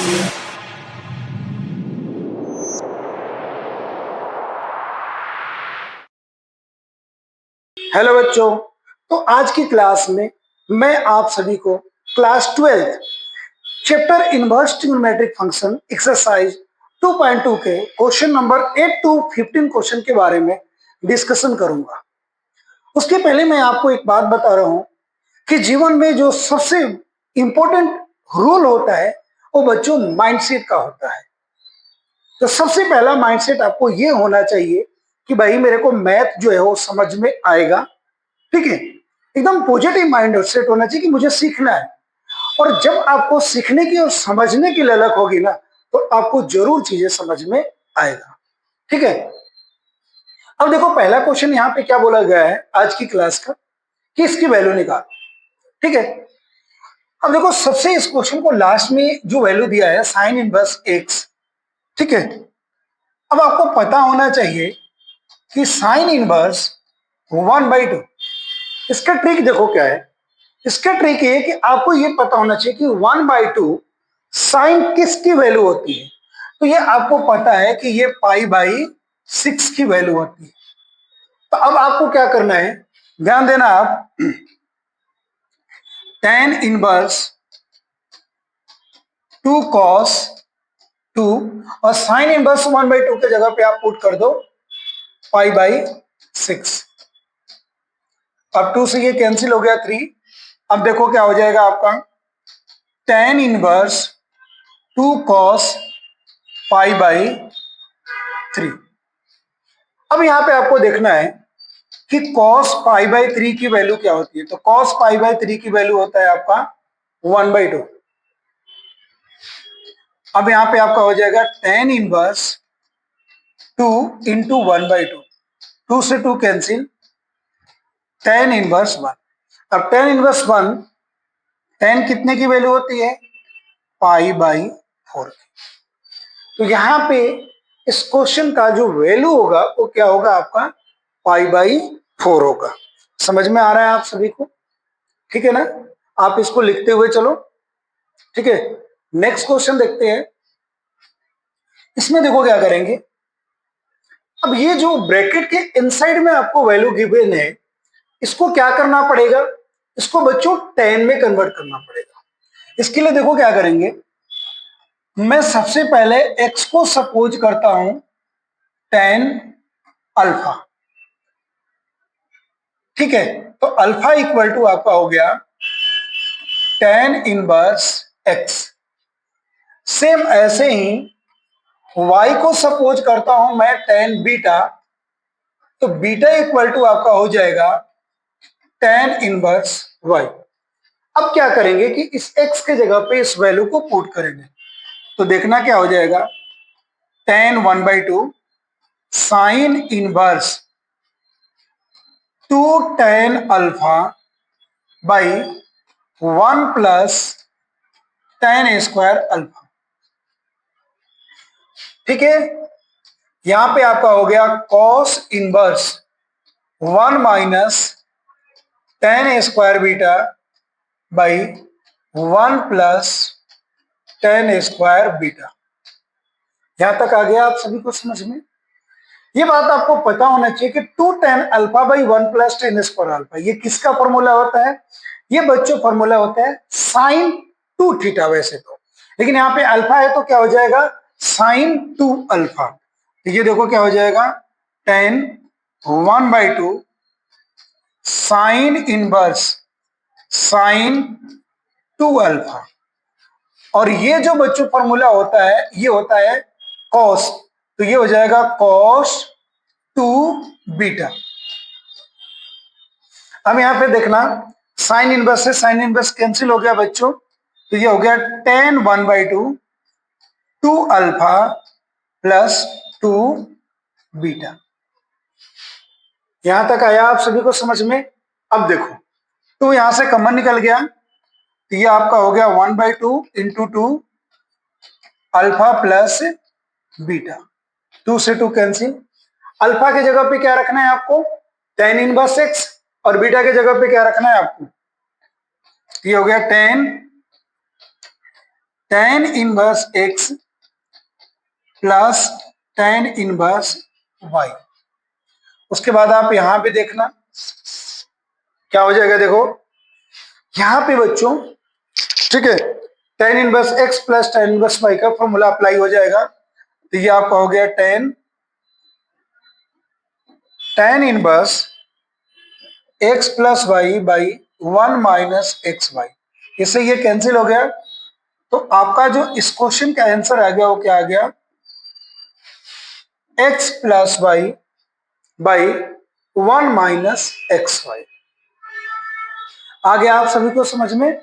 Hello बच्चों। तो आज की क्लास में मैं आप सभी को class 12 chapter inverse trigonometric function exercise 2.2 के क्वेश्चन नंबर 8 टू 15 क्वेश्चन के बारे में डिस्कशन करूंगा। उसके पहले मैं आपको एक बात बता रहा हूं कि जीवन में जो सबसे इंपॉर्टेंट रोल होता है वो बच्चों माइंडसेट का होता है। तो सबसे पहला माइंडसेट आपको ये होना चाहिए कि भाई मेरे को मैथ जो है वो समझ में आएगा। ठीक है, एकदम पॉजिटिव माइंड सेट होना चाहिए कि मुझे सीखना है। और जब आपको सीखने की और समझने की ललक होगी ना, तो आपको जरूर चीजें समझ में आएगा। ठीक है, अब देखो पहला क्वेश्चन यहाँ पे क्या बोला गया है आज की क्लास का कि इसकी वैल्यू निकाल। ठीक है, अब देखो सबसे इस क्वेश्चन को लास्ट में जो वैल्यू दिया है साइन इनवर्स एक्स। ठीक है, अब आपको पता होना चाहिए कि साइन इनवर्स 1/2, इसका ट्रिक देखो क्या है। इसका ट्रिक है कि आपको ये पता होना चाहिए कि 1/2 साइन किसकी वैल्यू होती है। तो ये आपको पता है कि ये π/6 की वैल्यू होती है। तो अब आपको क्या करना है, ध्यान देना आप, tan इनवर्स 2 cos 2 और साइन इनवर्स 1/2 के जगह पे आप पुट कर दो π/6। अब 2 से ये कैंसिल हो गया 3। अब देखो क्या हो जाएगा आपका, tan इनवर्स 2 cos π/3। अब यहां पे आपको देखना है कि cos π/3 की वैल्यू क्या होती है। तो cos π/3 की वैल्यू होता है आपका 1/2। अब यहां पे आपका हो जाएगा tan इनवर्स 2 इंटू 1/2। 2 से 2 कैंसिल, tan इनवर्स 1। अब tan इनवर्स 1, tan कितने की वैल्यू होती है, π/4। तो यहां पे इस क्वेश्चन का जो वैल्यू होगा वो क्या होगा आपका π/4 होगा। समझ में आ रहा है आप सभी को? ठीक है ना, आप इसको लिखते हुए चलो। ठीक है, नेक्स्ट क्वेश्चन देखते हैं। इसमें देखो क्या करेंगे, अब ये जो ब्रैकेट के इनसाइड में आपको वैल्यू गिवन है, इसको क्या करना पड़ेगा, इसको बच्चों 10 में कन्वर्ट करना पड़ेगा। इसके लिए देखो क्या करेंगे, मैं सबसे पहले x को सपोज करता हूं tan अल्फा। ठीक है, तो अल्फा इक्वल टू आपका हो गया tan इनवर्स x। सेम ऐसे ही y को सपोज करता हूं मैं tan बीटा, तो बीटा इक्वल टू आपका हो जाएगा tan इनवर्स y। अब क्या करेंगे कि इस x के जगह पे इस वैल्यू को पुट करेंगे। तो देखना क्या हो जाएगा, tan 1/2 sine inverse 2 tan alpha by 1 plus tan square alpha. ठीक है, यहां पे आपका हो गया cos inverse 1 minus tan square beta by 1 plus tan square beta. यहां तक आ गया आप सभी को समझ में? ये बात आपको पता होना चाहिए कि 2 tan alpha by 1 plus tan square alpha, ये किसका फॉर्मूला होता है, ये बच्चों फॉर्मूला होता है साइन 2 थीटा वैसे तो, लेकिन यहाँ पे अल्फा है तो क्या हो जाएगा साइन 2 अल्फा। तो ये देखो क्या हो जाएगा tan 1/2 sign inverse sign 2 alpha. और ये जो बच्चों फॉर्मूला होता है ये होता है कॉस, तो ये हो जाएगा कॉस 2 बीटा। अब यहां पे देखना साइन इनवर्स से साइन इनवर्स कैंसिल हो गया बच्चों, तो ये हो गया tan 1/2 2 अल्फा प्लस 2 बीटा। यहां तक आया आप सभी को समझ में? अब देखो, तो यहां से कॉमन निकल गया, तो ये आपका हो गया 1/2 इंटू 2 अल्फा प्लस बीटा। 2 से 2 कैंसिल, अल्फा के जगह पे क्या रखना है आपको, tan इनवर्स x, और बीटा के जगह पे क्या रखना है आपको, ये हो गया tan tan inverse x plus tan inverse y। उसके बाद आप यहां पे देखना क्या हो जाएगा, देखो यहां पे बच्चों, ठीक है, tan inverse x plus tan inverse y का फॉर्मूला अप्लाई हो जाएगा। तो ये आपका हो गया tan inverse x plus Y by 1 minus x Y. इससे ये कैंसिल हो गया। तो आपका जो इस क्वेश्चन का आंसर आ गया वो क्या आ गया, x plus Y by 1 minus x y. आ गया आप सभी को समझ में।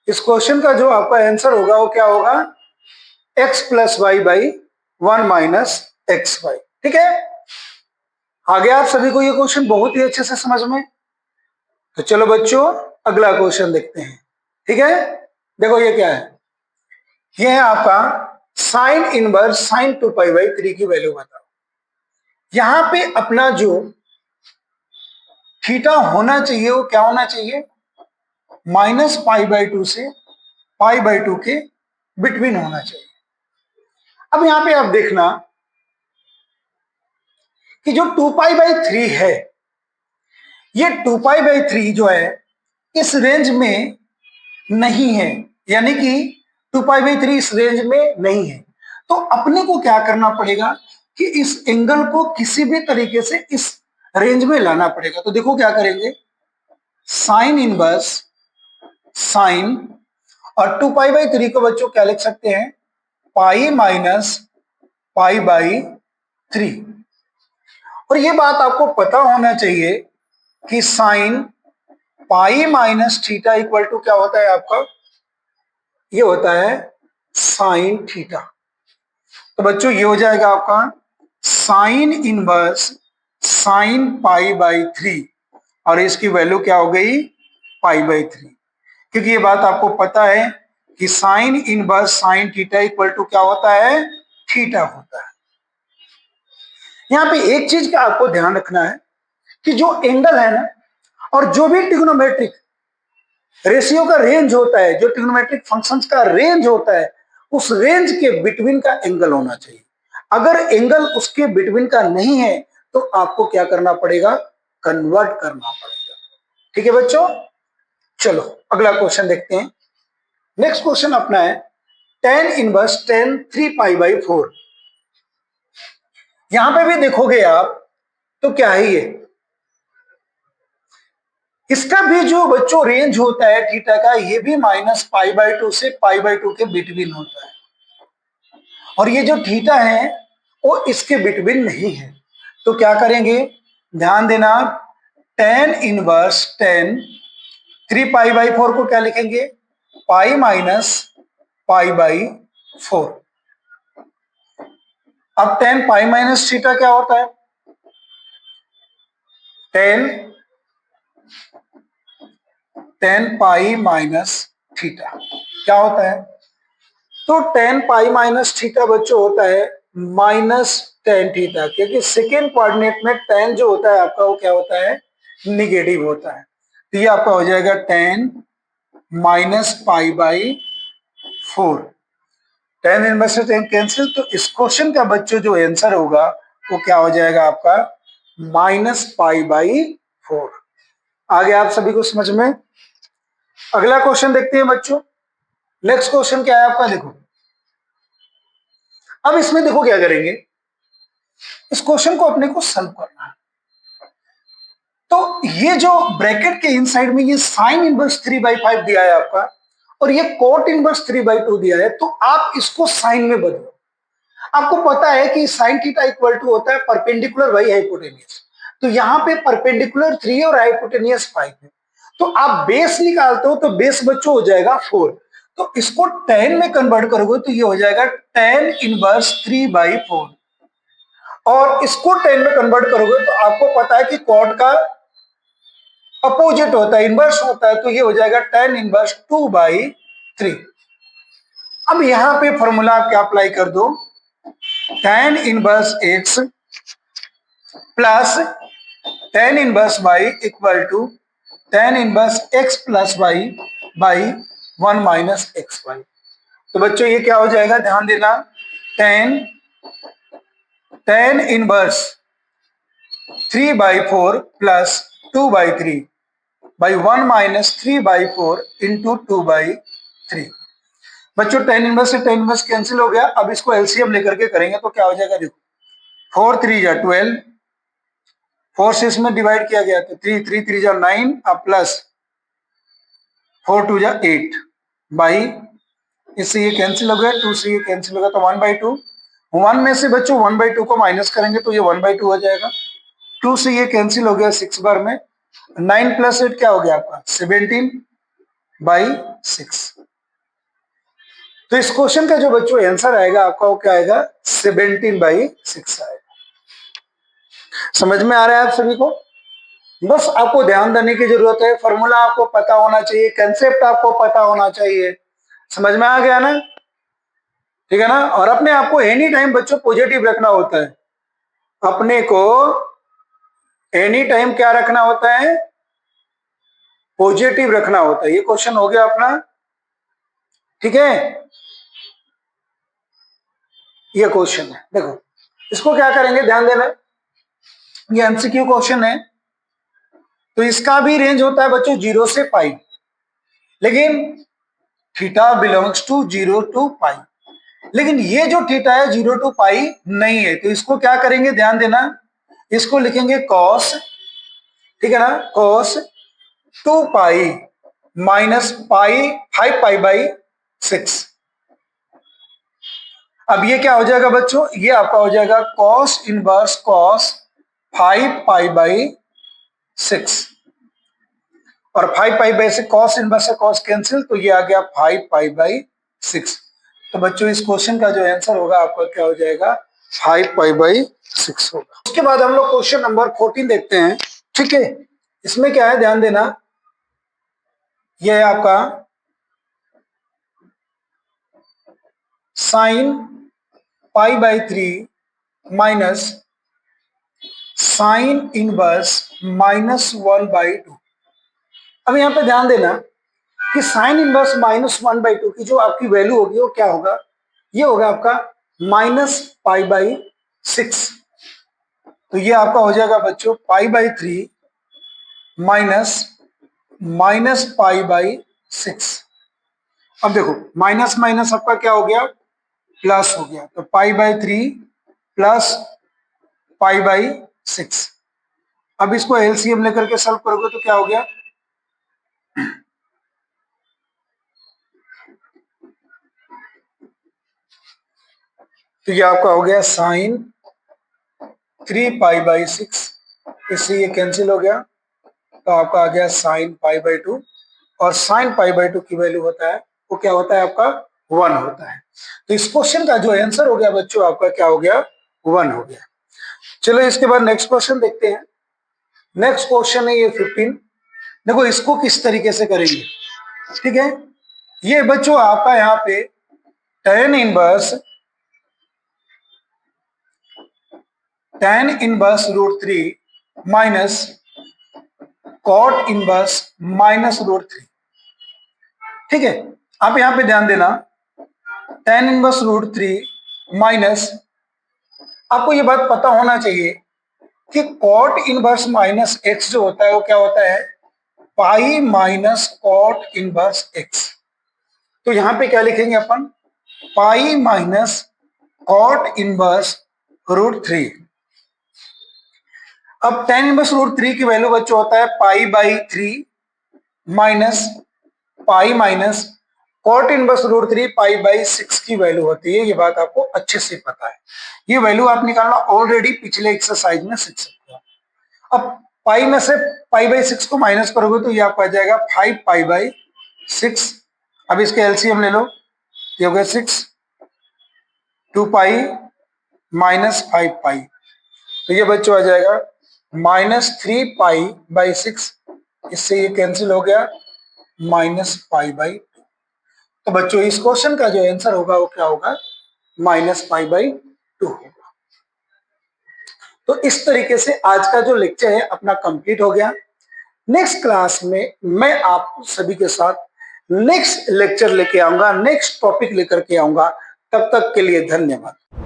इस क्वेश्चन का जो आपका आंसर होगा वो क्या होगा, x plus Y by 1 minus x Y. ठीक है, आ गया आप सभी को ये क्वेश्चन बहुत ही अच्छे से समझ में। तो चलो बच्चों अगला क्वेश्चन देखते हैं। ठीक है, देखो ये क्या है, ये है आपका साइन इनवर्स साइन 2π/3 की वैल्यू बताओ। यहां पे अपना जो थीटा होना चाहिए वो क्या होना चाहिए, -π/2 से π/2 के बिटवीन होना चाहिए। अब यहां पे आप देखना कि जो 2π/3 है, ये 2π/3 जो है इस रेंज में नहीं है, यानी कि 2π/3 इस रेंज में नहीं है। तो अपने को क्या करना पड़ेगा कि इस एंगल को किसी भी तरीके से इस रेंज में लाना पड़ेगा। तो देखो क्या करेंगे, साइन इनवर्स साइन, और 2π/3 को बच्चों क्या लिख सकते हैं, पाई माइनस π/3। और ये बात आपको पता होना चाहिए कि sine pi minus theta equal to क्या होता है आपका, ये होता है साइन थीटा। तो बच्चों ये हो जाएगा आपका साइन इनवर्स साइन π/3, और इसकी वैल्यू क्या हो गई, π/3। क्योंकि ये बात आपको पता है कि sine inverse sine theta equal to क्या होता है, थीटा होता है। यहां पे एक चीज का आपको ध्यान रखना है कि जो एंगल है ना, और जो भी ट्रिग्नोमेट्रिक रेशियो का रेंज होता है, जो ट्रिग्नोमेट्रिक फंक्शंस का रेंज होता है, उस रेंज के बिटवीन का एंगल होना चाहिए। अगर एंगल उसके बिटवीन का नहीं है तो आपको क्या करना पड़ेगा, कन्वर्ट करना पड़ेगा। ठीक है बच्चों, चलो अगला क्वेश्चन देखते हैं। नेक्स्ट क्वेश्चन अपना है tan इनवर्स tan 3π/4। यहां पे भी देखोगे आप तो क्या है, ये इसका भी जो बच्चों रेंज होता है थीटा का, ये भी -π/2 से π/2 के बिटवीन होता है। और ये जो थीटा है वो इसके बिटवीन नहीं है। तो क्या करेंगे, ध्यान देना, tan इनवर्स tan 3π/4 को क्या लिखेंगे, पाई माइनस π/4। अब tan पाई माइनस थीटा क्या होता है, tan पाई माइनस थीटा क्या होता है, तो tan पाई माइनस थीटा बच्चों होता है -tan थीटा, क्योंकि सेकेंड कोऑर्डिनेट में tan जो होता है आपका वो क्या होता है, निगेटिव होता है। तो ये आपका हो जाएगा tan -π/4। tan इनवर्स से tan कैंसिल, तो इस क्वेश्चन का बच्चों जो आंसर होगा वो क्या हो जाएगा आपका -π/4। आगे आप सभी को समझ में। अगला क्वेश्चन देखते हैं बच्चों। नेक्स्ट क्वेश्चन क्या है आपका, देखो अब इसमें देखो क्या करेंगे, इस क्वेश्चन को अपने को सॉल्व करना है। तो ये जो ब्रैकेट के इनसाइड में ये साइन इनवर्स 3/5 दिया है आपका, और ये कोट इनवर्स 3/2 दिया है, तो आप इसको साइन में बदलो। आपको पता है कि साइन थीटा इक्वल टू होता है परपेंडिकुलर बाई हाइपोटेनियस। तो यहाँ पे परपेंडिकुलर 3 और हाइपोटेनियस 5 है। तो आप बेस निकालते हो तो बेस बच्चों हो जाएगा 4। तो इसको tan में कन्वर्ट करोगे तो ये हो जाएगा tan इनवर्स 3/4। और इसको tan में कन्वर्ट करोगे तो आपको पता है कि कॉट का अपोजिट होता है, इनवर्स होता है, तो ये हो जाएगा tan इनवर्स 2/3। अब यहां पे फॉर्मूला आप क्या अप्लाई कर दो, tan inverse x plus tan inverse y equal to tan inverse x plus y by 1 minus x Y. तो बच्चों ये क्या हो जाएगा, ध्यान देना, tan inverse 3/4 plus 2/3 by 1 minus 3/4 into 2/3। बच्चों tan इनवर्स से tan इनवर्स कैंसिल हो गया। अब इसको एलसीएम लेकर के करेंगे तो क्या हो जाएगा, देखो 4 3 जा 12, 4 से इसमें डिवाइड किया गया तो 3 3 3 जा 9 अब प्लस 4 2 जा 8 बाई, इससे ये कैंसिल हो गया, 2 से ये कैंसिल हो गया तो 1/2। 1 में से बच्चों 1/2 को माइनस करेंगे तो ये 1/2 हो जाएगा। 2 से ये कैंसिल हो गया 6 बार में, 9 प्लस 8 क्या हो गया आपका 17/6। तो इस क्वेश्चन का जो बच्चों आंसर आएगा आपका वो क्या आएगा, 17/6 आएगा। समझ में आ रहा है आप सभी को? बस आपको ध्यान देने की जरूरत है, फॉर्मूला आपको पता होना चाहिए, कंसेप्ट आपको पता होना चाहिए। समझ में आ गया ना? ठीक है ना? और अपने आप को एनी टाइम बच्चों पॉजिटिव रखना होता है, अपने को एनी टाइम क्या रखना होता है, पॉजिटिव रखना होता है। ये क्वेश्चन हो गया अपना, ठीक है? ये क्वेश्चन है, देखो इसको क्या करेंगे, ध्यान देना, ये एमसीक्यू क्वेश्चन है तो इसका भी रेंज होता है बच्चों 0 से पाई, लेकिन थीटा बिलोंग्स टू 0 टू पाई। लेकिन ये जो थीटा है 0 टू पाई नहीं है, तो इसको क्या करेंगे, ध्यान देना, इसको लिखेंगे कॉस, ठीक है ना, कॉस 2 पाई माइनस पाई 5 पाई/6। अब ये क्या हो जाएगा बच्चों, ये आपका हो जाएगा कॉस इनवर्स कॉस 5 पाई/6, और 5 पाई/6 कॉस इनवर्स से कॉस कैंसिल, तो ये आ गया 5 पाई/6। तो बच्चों इस क्वेश्चन का जो आंसर होगा आपका क्या हो जाएगा, 5 पाई/6 होगा। उसके बाद हम लोग क्वेश्चन नंबर 14 देखते हैं, ठीक है? इसमें क्या है, ध्यान देना, यह है आपका साइन π/3 माइनस साइन इनवर्स -1/2। अब यहाँ पे ध्यान देना कि साइन इनवर्स -1/2 की जो आपकी वैल्यू होगी वो क्या होगा, ये होगा आपका -π/6। तो ये आपका हो जाएगा बच्चों π/3 माइनस π/6। अब देखो माइनस माइनस आपका क्या हो गया, प्लस हो गया, तो π/3 प्लस π/6। अब इसको एलसीएम लेकर के सॉल्व करोगे तो क्या हो गया, तो ये आपका हो गया साइन 3π/6, इससे ये कैंसिल हो गया, तो आपका आ गया साइन π/2, और साइन π/2 की वैल्यू होता है वो क्या होता है आपका 1 होता है। तो इस क्वेश्चन का जो आंसर हो गया बच्चों आपका क्या हो गया, 1 हो गया। चलो इसके बाद नेक्स्ट क्वेश्चन देखते हैं। नेक्स्ट क्वेश्चन है ये 15। देखो इसको किस तरीके से करेंगे, ठीक है? ये बच्चों आपका यहाँ पे tan inverse √3 minus cot inverse -√3, ठीक है? आप यहाँ पे ध्यान देना, tan इनवर्स √3 माइनस, आपको ये बात पता होना चाहिए कि cot इनवर्स -x जो होता है वो क्या होता है, pi minus cot inverse x। तो यहां पे क्या लिखेंगे अपन, पाई माइनस कॉट इनवर्स √3। अब tan इनवर्स √3 की वैल्यू बच्चों होता है π/3 minus pi minus cot inverse √3 π/6 की वैल्यू होती है। ये बात आपको अच्छे से पता है, ये वैल्यू आप निकालना ऑलरेडी पिछले एक्सरसाइज में सीख सकते हो। अब पाई में से π/6 को माइनस करोगे तो ये आपको आ जाएगा 5π/6। अब इसके एलसीएम ले लो, ये हो गया 6, 2 पाई माइनस 5 पाई, तो ये बच्चों आ जाएगा -3π/6, इससे ये कैंसिल हो गया -π/2। तो बच्चों इस क्वेश्चन का जो आंसर होगा वो क्या होगा, -π/2 होगा। तो इस तरीके से आज का जो लेक्चर है अपना कंप्लीट हो गया। नेक्स्ट क्लास में मैं आप सभी के साथ नेक्स्ट लेक्चर लेके आऊंगा, नेक्स्ट टॉपिक लेकर के आऊंगा। तब तक के लिए धन्यवाद।